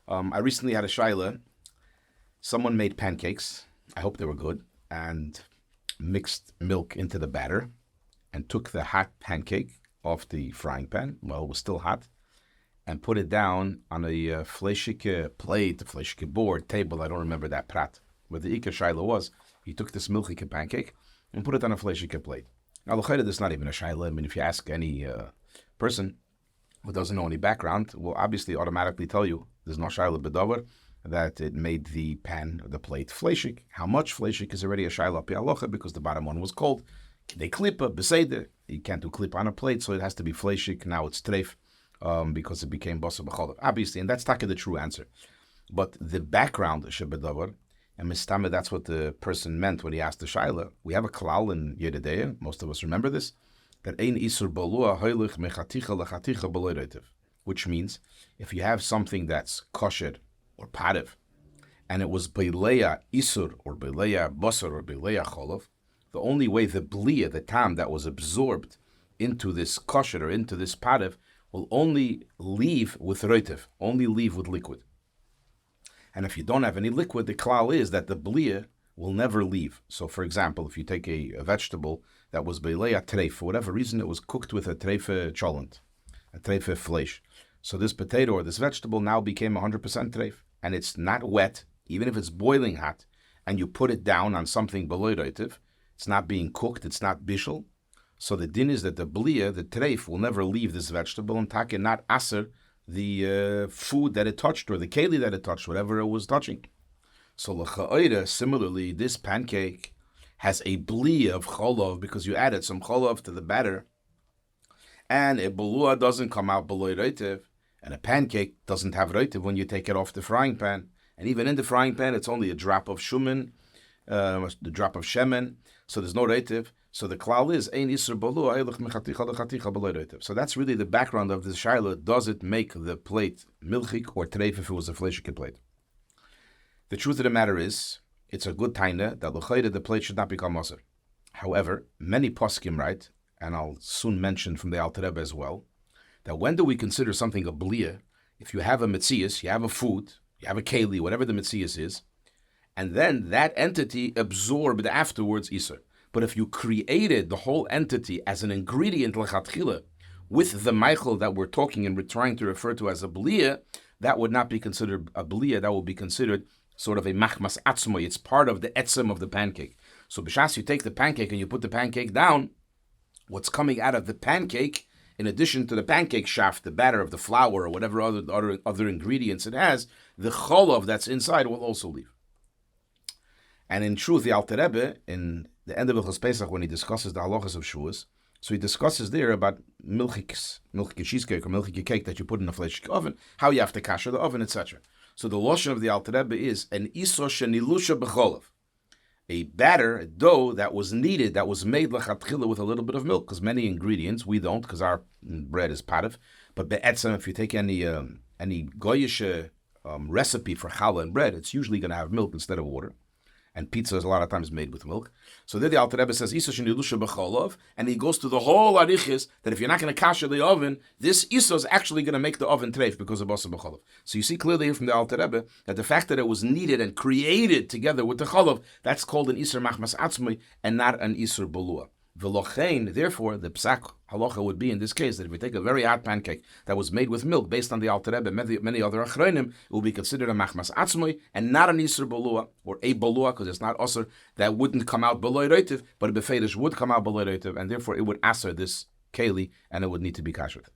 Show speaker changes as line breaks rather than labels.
I recently had a shaila. Someone made pancakes. I hope they were good, and mixed milk into the batter and took the hot pancake off the frying pan while it was still hot and put it down on a fleshike plate, a fleshike board, table. I don't remember that prat. Where the Ikar shaila was, he took this milchike pancake and put it on a fleshike plate. Now, l'chayda, this is not even a shaila. I mean, if you ask any person who doesn't know any background, will obviously automatically tell you there's no shaila bedavar, that it made the pan or the plate fleshik. How much fleshik is already a shaila pi halacha because the bottom one was cold. They klippa beseder. You can't do klippa on a plate, so it has to be fleshik. Now it's treif because it became basa b'cholav. Obviously, and that's taka the true answer. But the background shebedavar, and mistame, that's what the person meant when he asked the shaila. We have a klal in Yededeya. Most of us remember this. That ein Issur baluah holech mechaticha lechaticha b'loy, which means if you have something that's kosher or pativ, and it was Bliah Issur or Bliah basar or Bliah cholov, the only way the Bliah, the tam that was absorbed into this kosher or into this pativ, will only leave with roitev, only leave with liquid. And if you don't have any liquid, the klal is that the Bliah will never leave. So, for example, if you take a vegetable that was Bliah treif, for whatever reason, it was cooked with a treif cholent, a treif flesh. So this potato or this vegetable now became 100% treif, and it's not wet, even if it's boiling hot, and you put it down on something below roitev, it's not being cooked, it's not bishul. So the din is that the Bliah, the treif, will never leave this vegetable and take not aser the food that it touched or the keli that it touched, whatever it was touching. So l'cha'oira, similarly, this pancake has a Bliah of cholov because you added some cholov to the batter, and a baluah doesn't come out below roitev, and a pancake doesn't have roitev when you take it off the frying pan. And even in the frying pan, it's only a drop of shumen, the drop of shemen, so there's no roitev. So the klal is ein Issur baluah holech mechaticha lechaticha b'loy roitev. So that's really the background of the shaila. Does it make the plate milchik or treif if it was a fleshike plate? The truth of the matter is, it's a good taina that l'chayda the plate should not become aser. However, many poskim write, and I'll soon mention from the Alter Rebbe as well, that when do we consider something a Bliah? If you have a metzias, you have a food, you have a keli, whatever the metzias is, and then that entity absorbed afterwards Issur. But if you created the whole entity as an ingredient lechatchila with the Michael that we're talking and we're trying to refer to as a Bliah, that would not be considered a Bliah. That will be considered sort of a Machmas Atzmo. It's part of the etzem of the pancake. So b'shas, you take the pancake and you put the pancake down, what's coming out of the pancake, in addition to the pancake shaft, the batter of the flour or whatever other ingredients it has, the cholov that's inside will also leave. And in truth, the Alter Rebbe, in the end of Hilchos Pesach, when he discusses the halachas of Shuas, so he discusses there about milchik cheesecake or milchik cake that you put in a fleshik oven, how you have to kasher the oven, etc. So the lashon of the Alter Rebbe is an Issur shenilusha b'cholov, a batter, a dough that was kneaded, that was made lechatchila with a little bit of milk, because many ingredients, we don't, because our bread is pativ, but be'etzem, if you take any goyish recipe for challah and bread, it's usually going to have milk instead of water. And pizza is a lot of times made with milk. So there the Alter Rebbe says, Issur shenilusha b'cholov, and he goes to the whole arichis that if you're not going to kasher the oven, this Issur is actually going to make the oven treif because of basa b'cholov. So you see clearly here from the Alter Rebbe that the fact that it was kneaded and created together with the cholov, that's called an Issur Machmas Atzmo and not an Issur baluah. V'lochein, therefore, the psak halacha would be in this case that if we take a very hot pancake that was made with milk, based on the Alter Rebbe, many other achronim, it will be considered a Machmas Atzmo and not an Issur baluah, or a baluah, because it's not aser, that wouldn't come out below roitev, but a befedish would come out below roitev, and therefore it would aser this keli, and it would need to be kashered.